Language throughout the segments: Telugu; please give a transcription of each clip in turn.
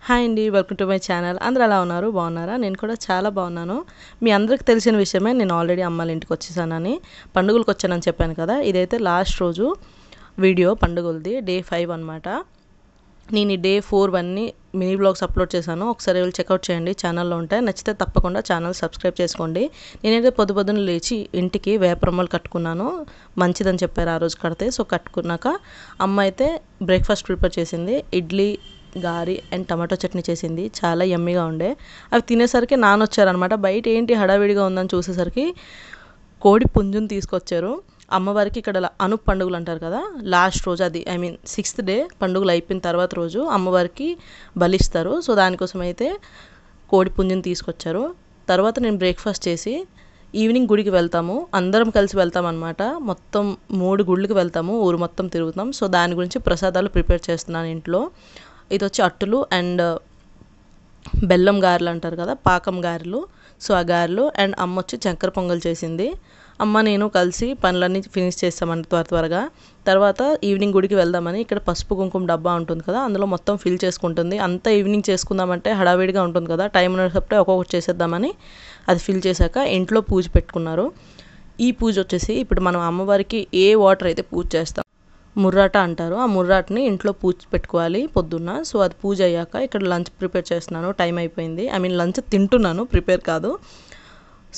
హాయ్ అండి, వెల్కమ్ టు మై ఛానల్. అందరూ ఎలా ఉన్నారు? బాగున్నారా? నేను కూడా చాలా బాగున్నాను. మీ అందరికి తెలిసిన విషయమే, నేను ఆల్రెడీ అమ్మాళ్ళ ఇంటికి వచ్చేసానని, పండుగలకు వచ్చానని చెప్పాను కదా. ఇదైతే లాస్ట్ రోజు వీడియో పండుగలది, డే 5 అనమాట. నేను ఈ డే 4 అన్నీ మినీ బ్లాగ్స్ అప్లోడ్ చేశాను. ఒకసారి వెళ్ళి చెక్అవుట్ చేయండి, ఛానల్లో ఉంటాయి. నచ్చితే తప్పకుండా ఛానల్ సబ్స్క్రైబ్ చేసుకోండి. నేనైతే పొద్దున లేచి ఇంటికి వేపరమ్మలు కట్టుకున్నాను. మంచిదని చెప్పారు ఆ రోజు కడితే. సో కట్టుకున్నాక అమ్మ అయితే బ్రేక్ఫాస్ట్ ప్రిపేర్ చేసింది. ఇడ్లీ, గారి అండ్ టమాటో చట్నీ చేసింది. చాలా యమ్మీగా ఉండే. అవి తినేసరికి నానొచ్చారనమాట. బయట ఏంటి హడావిడిగా ఉందని చూసేసరికి కోడి పుంజుని తీసుకొచ్చారు. అమ్మవారికి ఇక్కడ అనుప్ పండుగలు అంటారు కదా, లాస్ట్ రోజు అది సిక్స్త్ డే పండుగలు అయిపోయిన తర్వాత రోజు అమ్మవారికి బలిస్తారు. సో దానికోసం అయితే కోడి పుంజుని తీసుకొచ్చారు. తర్వాత నేను బ్రేక్ఫాస్ట్ చేసి ఈవినింగ్ గుడికి వెళ్తాము, అందరం కలిసి వెళ్తాం అనమాట. మొత్తం 3 గుళ్ళకి వెళ్తాము, ఊరు మొత్తం తిరుగుతాం. సో దాని గురించి ప్రసాదాలు ప్రిపేర్ చేస్తున్నాను ఇంట్లో. ఇది వచ్చి అట్టులు అండ్ బెల్లం గారెలు అంటారు కదా, పాకం గారెలు. సో ఆ గారెలు అండ్ అమ్మ వచ్చి చక్కెర పొంగల్ చేసింది. అమ్మ నేను కలిసి పనులన్నీ ఫినిష్ చేస్తామని త్వరగా. తర్వాత ఈవినింగ్ గుడికి వెళ్దామని ఇక్కడ పసుపు కుంకుమ డబ్బా ఉంటుంది కదా, అందులో మొత్తం ఫిల్ చేసుకుంటుంది. అంతా ఈవినింగ్ చేసుకుందామంటే హడావిడిగా ఉంటుంది కదా, టైం ఉన్నప్పుడే ఒక్కొక్కటి చేసేద్దామని అది ఫిల్ చేశాక ఇంట్లో పూజ పెట్టుకున్నారు. ఈ పూజ వచ్చేసి ఇప్పుడు మనం అమ్మవారికి ఏ వాటర్ అయితే పూజ చేస్తాం, ముర్రాట అంటారు, ఆ ముర్రాటని ఇంట్లో పూజ పెట్టుకోవాలి పొద్దున్న. సో అది పూజ అయ్యాక ఇక్కడ లంచ్ ప్రిపేర్ చేస్తున్నాను. టైం అయిపోయింది, లంచ్ తింటున్నాను, ప్రిపేర్ కాదు.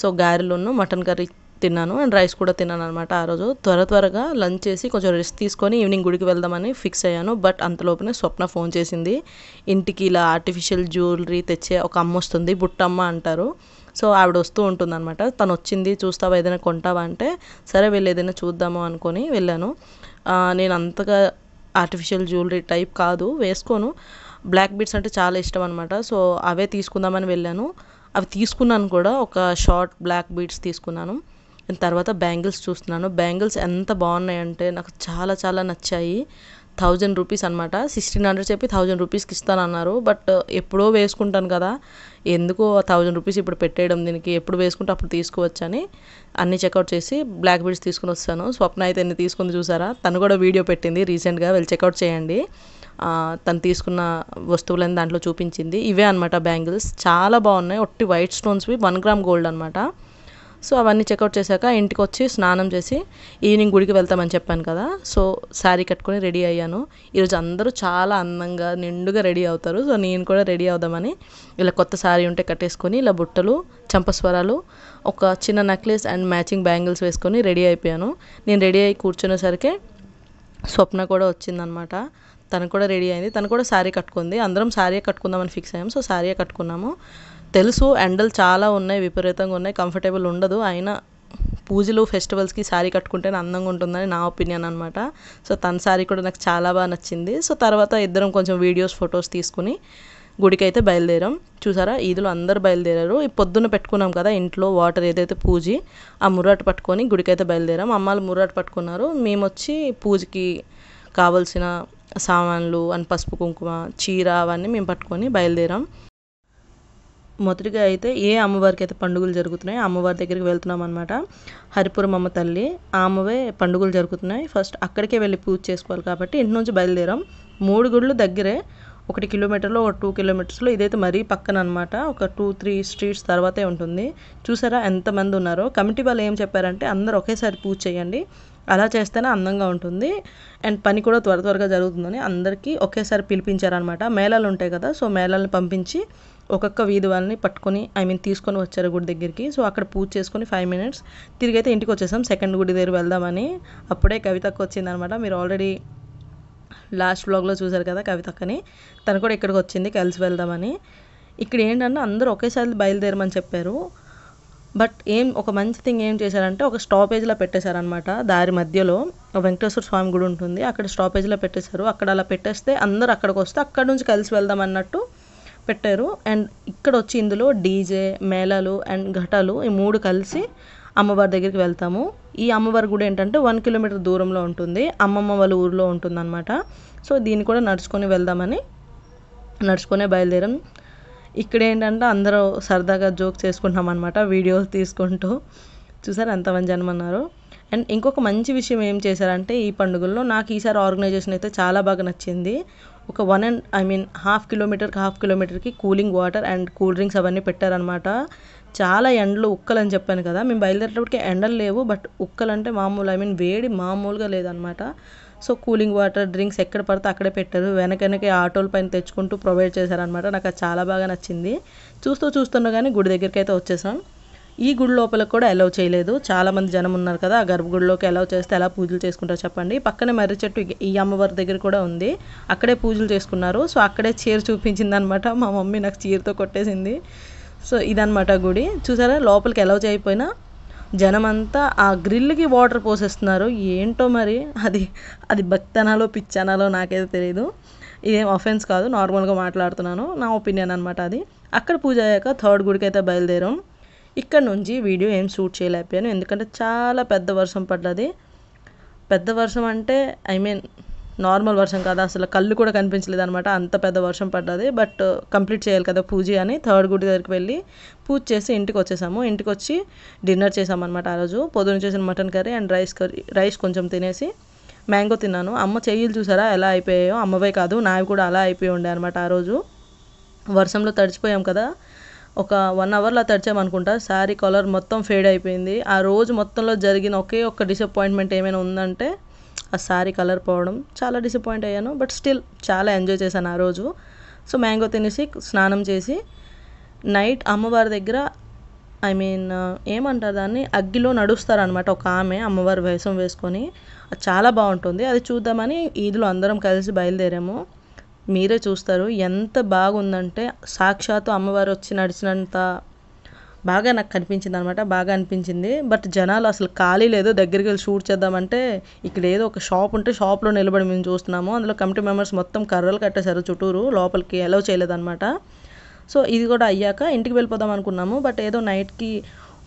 సో గారెలను మటన్ కర్రీ తిన్నాను అండ్ రైస్ కూడా తిన్నాను అనమాట. ఆ రోజు త్వరగా లంచ్ చేసి కొంచెం రెస్ట్ తీసుకొని ఈవినింగ్ గుడికి వెళ్దామని ఫిక్స్ అయ్యాను. బట్ అంతలోపునే స్వప్న ఫోన్ చేసింది. ఇంటికి ఇలా ఆర్టిఫిషియల్ జ్యువెలరీ తెచ్చే ఒక అమ్మ వస్తుంది, బుట్టమ్మ అంటారు. సో ఆవిడ వస్తూ ఉంటుందన్నమాట. తను వచ్చింది, చూస్తావా ఏదైనా కొంటావా అంటే, సరే వెళ్ళి ఏదైనా చూద్దాము అనుకొని వెళ్ళాను. నేను అంతగా ఆర్టిఫిషియల్ జ్యువెలరీ టైప్ కాదు, వేసుకోను. బ్లాక్ బీడ్స్ అంటే చాలా ఇష్టం అనమాట. సో అవే తీసుకుందామని వెళ్ళాను. అవి తీసుకున్నాను కూడా, ఒక షార్ట్ బ్లాక్ బీడ్స్ తీసుకున్నాను. తర్వాత బ్యాంగిల్స్ చూస్తున్నాను. బ్యాంగిల్స్ ఎంత బాగున్నాయంటే నాకు చాలా నచ్చాయి. 1000 రూపీస్ అనమాట. 1600 చెప్పి 1000 రూపీస్కి ఇస్తానన్నారు. బట్ ఎప్పుడో వేసుకుంటాను కదా, ఎందుకో 1000 రూపీస్ ఇప్పుడు పెట్టేయడం, దీనికి ఎప్పుడు వేసుకుంటే అప్పుడు తీసుకోవచ్చని అన్నీ చెక్అవుట్ చేసి బ్లాక్ బీడ్స్ తీసుకుని వస్తాను. స్వప్న అయితే ఎన్ని తీసుకుంది చూసారా, తను కూడా వీడియో పెట్టింది రీసెంట్గా, వెళ్ళి చెక్అవుట్ చేయండి. తను తీసుకున్న వస్తువులని దాంట్లో చూపించింది. ఇవే అనమాట బ్యాంగిల్స్, చాలా బాగున్నాయి. ఒట్టి వైట్ స్టోన్స్వి, 1 గ్రామ్ గోల్డ్ అనమాట. సో అవన్నీ చెక్అవుట్ చేశాక ఇంటికి వచ్చి స్నానం చేసి ఈవినింగ్ గుడికి వెళ్తామని చెప్పాను కదా. సో శారీ కట్టుకొని రెడీ అయ్యాను. ఈరోజు అందరూ చాలా అందంగా నిండుగా రెడీ అవుతారు. సో నేను కూడా రెడీ అవుదామని ఇలా కొత్త శారీ ఉంటే కట్టేసుకొని ఇలా బుట్టలు, చంపస్వరాలు, ఒక చిన్న నెక్లెస్ అండ్ మ్యాచింగ్ బ్యాంగిల్స్ వేసుకొని రెడీ అయిపోయాను. నేను రెడీ అయ్యి కూర్చునేసరికి స్వప్న కూడా వచ్చిందనమాట. తను కూడా రెడీ అయింది, తను కూడా శారీ కట్టుకుంది. అందరం శారీ కట్టుకుందామని ఫిక్స్ అయ్యాము. సో శారీ కట్టుకున్నాము. తెలుసు ఎండలు చాలా ఉన్నాయి, విపరీతంగా ఉన్నాయి, కంఫర్టబుల్ ఉండదు. అయినా పూజలు ఫెస్టివల్స్కి శారీ కట్టుకుంటేనే అందంగా ఉంటుందని నా ఒపీనియన్ అనమాట. సో తన శారీ కూడా నాకు చాలా బాగా నచ్చింది. సో తర్వాత ఇద్దరం కొంచెం వీడియోస్, ఫొటోస్ తీసుకుని గుడికి అయితే బయలుదేరాం. చూసారా, ఈదులో అందరు బయలుదేరారు. ఈ పొద్దున్న పెట్టుకున్నాం కదా ఇంట్లో వాటర్ ఏదైతే పూజి, ఆ ముర్రాటు పట్టుకొని గుడికి అయితే బయలుదేరాం. అమ్మాలు ముర్రాటు పట్టుకున్నారు, మేము వచ్చి పూజకి కావాల్సిన సామాన్లు అండ్ పసుపు కుంకుమ, చీర అవన్నీ మేము పట్టుకొని బయలుదేరాం. మొదటిగా అయితే ఏ అమ్మవారికి అయితే పండుగలు జరుగుతున్నాయి అమ్మవారి దగ్గరికి వెళ్తున్నాం అనమాట. హరిపురం అమ్మ తల్లి, ఆమెవే పండుగలు జరుగుతున్నాయి. ఫస్ట్ అక్కడికే వెళ్ళి పూజ చేసుకోవాలి కాబట్టి ఇంటి నుంచి బయలుదేరాం. 3 గుళ్ళు దగ్గరే, 1 కిలోమీటర్లో, 2 కిలోమీటర్స్లో. ఇదైతే మరీ పక్కన అనమాట, ఒక 2-3 స్ట్రీట్స్ తర్వాతే ఉంటుంది. చూసారా ఎంతమంది ఉన్నారో. కమిటీ వాళ్ళు ఏం చెప్పారంటే అందరూ ఒకేసారి పూజ చేయండి, అలా చేస్తేనే అందంగా ఉంటుంది అండ్ పని కూడా త్వరగా జరుగుతుందని అందరికీ ఒకేసారి పిలిపించారనమాట. మేళాలు ఉంటాయి కదా, సో మేళాలను పంపించి ఒక్కొక్క వీధి వాళ్ళని పట్టుకొని తీసుకొని వచ్చారు గుడి దగ్గరికి. సో అక్కడ పూజ చేసుకొని 5 మినిట్స్ తిరిగి అయితే ఇంటికి వచ్చేసాం. సెకండ్ గుడి దగ్గర వెళ్దామని. అప్పుడే కవితకు వచ్చిందనమాట. మీరు ఆల్రెడీ లాస్ట్ వ్లాగ్లో చూసారు కదా కవితక్కని, తను కూడా ఇక్కడికి వచ్చింది కలిసి వెళ్దామని. ఇక్కడ ఏంటంటే అందరూ ఒకేసారి బయలుదేరమని చెప్పారు. బట్ ఒక మంచి థింగ్ ఏం చేశారంటే, ఒక స్టాపేజ్లో పెట్టేశారనమాట. దారి మధ్యలో వెంకటేశ్వర స్వామి గుడి ఉంటుంది, అక్కడ స్టాపేజ్లో పెట్టేశారు. అక్కడ అలా పెట్టేస్తే అందరూ అక్కడికి వస్తే అక్కడ నుంచి కలిసి వెళ్దాం అన్నట్టు పెట్టారు. అండ్ ఇక్కడ వచ్చి ఇందులో డీజే, మేళాలు అండ్ ఘటాలు ఈ 3 కలిసి అమ్మవారి దగ్గరికి వెళ్తాము. ఈ అమ్మవారి గుడి ఏంటంటే 1 కిలోమీటర్ దూరంలో ఉంటుంది, అమ్మమ్మ వాళ్ళ ఊరిలో ఉంటుంది అనమాట. సో దీన్ని కూడా నడుచుకొని వెళ్దామని నడుచుకునే బయలుదేరాం. ఇక్కడ ఏంటంటే అందరూ సరదాగా జోక్ చేసుకుంటాం అనమాట, వీడియోస్ తీసుకుంటూ. చూసారు ఎంతమంది జనం అన్నారు. అండ్ ఇంకొక మంచి విషయం ఏం చేశారంటే, ఈ పండుగల్లో నాకు ఈసారి ఆర్గనైజేషన్ అయితే చాలా బాగా నచ్చింది. ఒక 1.5 కిలోమీటర్కి cooling water and cool drinks అవన్నీ పెట్టారనమాట. చాలా ఎండలు ఉక్కలని చెప్పాను కదా, మేము బయలుదేరేటప్పటికి ఎండలు లేవు, బట్ ఉక్కలంటే మామూలు వేడి మామూలుగా లేదనమాట. సో కూలింగ్ వాటర్ డ్రింక్స్ ఎక్కడ పడితే అక్కడే పెట్టారు. వెనకనకే ఆటోల పైన తెచ్చుకుంటూ ప్రొవైడ్ చేశారనమాట. నాకు అది చాలా బాగా నచ్చింది. చూస్తున్నా కానీ గుడి దగ్గరికి అయితే వచ్చేసాం. ఈ గుడి లోపలికి కూడా అలౌ చేయలేదు. చాలామంది జనం ఉన్నారు కదా, ఆ గర్భగుడిలోకి అలౌ చేస్తే ఎలా పూజలు చేసుకుంటారో చెప్పండి. పక్కనే మర్రి చెట్టు ఈ అమ్మవారి దగ్గర కూడా ఉంది, అక్కడే పూజలు చేసుకున్నారు. సో అక్కడే చీర చూపించింది అనమాట. మా మమ్మీ నాకు చీరతో కొట్టేసింది. సో ఇదనమాట గుడి. చూసారా, లోపలికి అలౌ చేయకపోయినా జనమంతా ఆ గ్రిల్కి వాటర్ పోసేస్తున్నారు. ఏంటో మరి అది భక్తనాలో పిచ్చనాలో నాకైతే తెలియదు. ఇదేం అఫెన్స్ కాదు, నార్మల్గా మాట్లాడుతున్నాను, నా ఒపీనియన్ అనమాట అది. అక్కడ పూజ అయ్యాక థర్డ్ గుడికి అయితే బయలుదేరాం. ఇక్కడ నుంచి వీడియో ఏం షూట్ చేయలేకపోయాను, ఎందుకంటే చాలా పెద్ద వర్షం పడ్డది. పెద్ద వర్షం అంటే నార్మల్ వర్షం కాదు, అసలు కళ్ళు కూడా కనిపించలేదు అనమాట, అంత పెద్ద వర్షం పడ్డది. బట్ కంప్లీట్ చేయాలి కదా పూజ అని థర్డ్ గుడి దగ్గరికి వెళ్ళి పూజ చేసి ఇంటికి వచ్చేసాము. ఇంటికి వచ్చి డిన్నర్ చేసామన్నమాట. ఆ రోజు పొద్దున చేసిన మటన్ కర్రీ అండ్ రైస్ కొంచెం తినేసి మ్యాంగో తిన్నాను. అమ్మ చెయ్యిలు చూసారా ఎలా అయిపోయాయో, అమ్మవే కాదు నావి కూడా అలా అయిపోయి ఉండే అనమాట. ఆ రోజు వర్షంలో తడిచిపోయాం కదా, ఒక 1 అవర్లో తడిచామనుకుంటా. శారీ కలర్ మొత్తం ఫేడ్ అయిపోయింది. ఆ రోజు మొత్తంలో జరిగిన ఒకే ఒక్క డిసప్పాయింట్మెంట్ ఏమైనా ఉందంటే ఆ శారీ కలర్ పోవడం. చాలా డిసప్పాయింట్ అయ్యాను, బట్ స్టిల్ చాలా ఎంజాయ్ చేశాను ఆ రోజు. సో మ్యాంగో తినేసి స్నానం చేసి నైట్ అమ్మవారి దగ్గర ఏమంటారు దాన్ని, అగ్గిలో నడుస్తారనమాట ఒక ఆమె, అమ్మవారి వేషం వేసుకొని. అది చాలా బాగుంటుంది, అది చూద్దామని ఈదులో అందరం కలిసి బయలుదేరాము. మీరే చూస్తారు ఎంత బాగుందంటే, సాక్షాత్తు అమ్మవారు వచ్చి నడిచినంత బాగా నాకు కనిపించింది అనమాట. బాగా అనిపించింది. బట్ జనాలు అసలు ఖాళీ లేదు. దగ్గరికి వెళ్ళి షూట్ చేద్దామంటే ఇక్కడ ఏదో ఒక షాప్ ఉంటే షాప్లో నిలబడి మేము చూస్తున్నాము. అందులో కమిటీ మెంబర్స్ మొత్తం కర్రలు కట్టేశారు చుట్టూరు, లోపలికి అలౌ చేయలేదన్నమాట. సో ఇది కూడా అయ్యాక ఇంటికి వెళ్ళిపోదాం అనుకున్నాము. బట్ ఏదో నైట్కి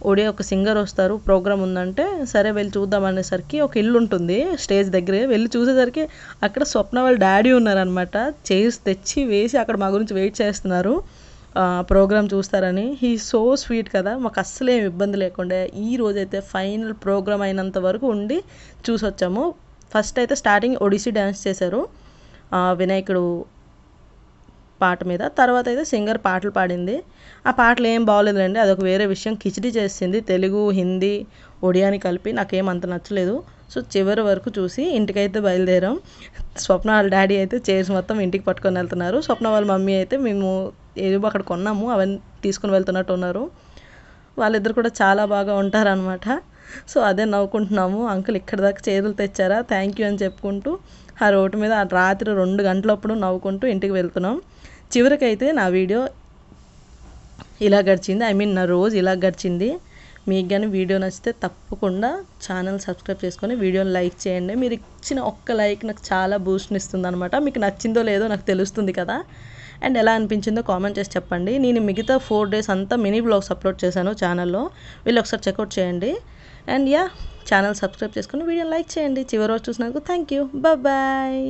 ఒడియా ఒక సింగర్ వస్తారు, ప్రోగ్రామ్ ఉందంటే సరే వెళ్ళి చూద్దాం అనేసరికి ఒక ఇల్లు ఉంటుంది స్టేజ్ దగ్గరే. వెళ్ళి చూసేసరికి అక్కడ స్వప్న వాళ్ళ డాడీ ఉన్నారనమాట. చైర్స్ తెచ్చి వేసి అక్కడ మా గురించి వెయిట్ చేస్తున్నారు, ప్రోగ్రామ్ చూస్తారని. హీ సో స్వీట్ కదా, మాకు అస్సలు ఏం ఇబ్బంది లేకుండా ఈ రోజైతే ఫైనల్ ప్రోగ్రామ్ అయినంత వరకు ఉండి చూసి వచ్చాము. ఫస్ట్ అయితే స్టార్టింగ్ ఒడిస్సీ డ్యాన్స్ చేశారు వినాయకుడు పాట మీద. తర్వాత అయితే సింగర్ పాటలు పాడింది. ఆ పాటలు ఏం బాగోలేదులేండి, అదొక వేరే విషయం. కిచిడి చేసింది తెలుగు హిందీ ఒడియాని కలిపి, నాకేం అంత నచ్చలేదు. సో చివరి వరకు చూసి ఇంటికైతే బయలుదేరాం. స్వప్న వాళ్ళ డాడీ అయితే చైర్స్ మొత్తం ఇంటికి పట్టుకొని వెళ్తున్నారు. స్వప్న వాళ్ళ మమ్మీ అయితే మేము ఏదో అక్కడ కొన్నాము అవన్నీ తీసుకుని వెళ్తున్నట్టు ఉన్నారు. వాళ్ళిద్దరు కూడా చాలా బాగా ఉంటారనమాట. సో అదే నవ్వుకుంటున్నాము, అంకుల్ ఇక్కడ దాకా చీరలు తెచ్చారా, థ్యాంక్ యూ అని చెప్పుకుంటూ ఆ రోడ్డు మీద రాత్రి 2 గంటలప్పుడు నవ్వుకుంటూ ఇంటికి వెళ్తున్నాం. చివరికైతే నా వీడియో ఇలా గడిచింది, నా రోజు ఇలా గడిచింది. మీకు కానీ వీడియో నచ్చితే తప్పకుండా ఛానల్ సబ్స్క్రైబ్ చేసుకొని వీడియోని లైక్ చేయండి. మీరు ఇచ్చిన ఒక్క లైక్ నాకు చాలా బూస్ట్ని ఇస్తుంది అనమాట. మీకు నచ్చిందో లేదో నాకు తెలుస్తుంది కదా. అండ్ ఎలా అనిపించిందో కామెంట్ చేసి చెప్పండి. నేను మిగతా 4 days అంతా మినీ బ్లాగ్స్ అప్లోడ్ చేశాను ఛానల్లో, వీళ్ళు ఒకసారి చెక్అవుట్ చేయండి. అండ్ ఛానల్ సబ్స్క్రైబ్ చేసుకొని వీడియోని లైక్ చేయండి. చివరి రోజు చూసినందుకు థ్యాంక్ యూ, బాయ్.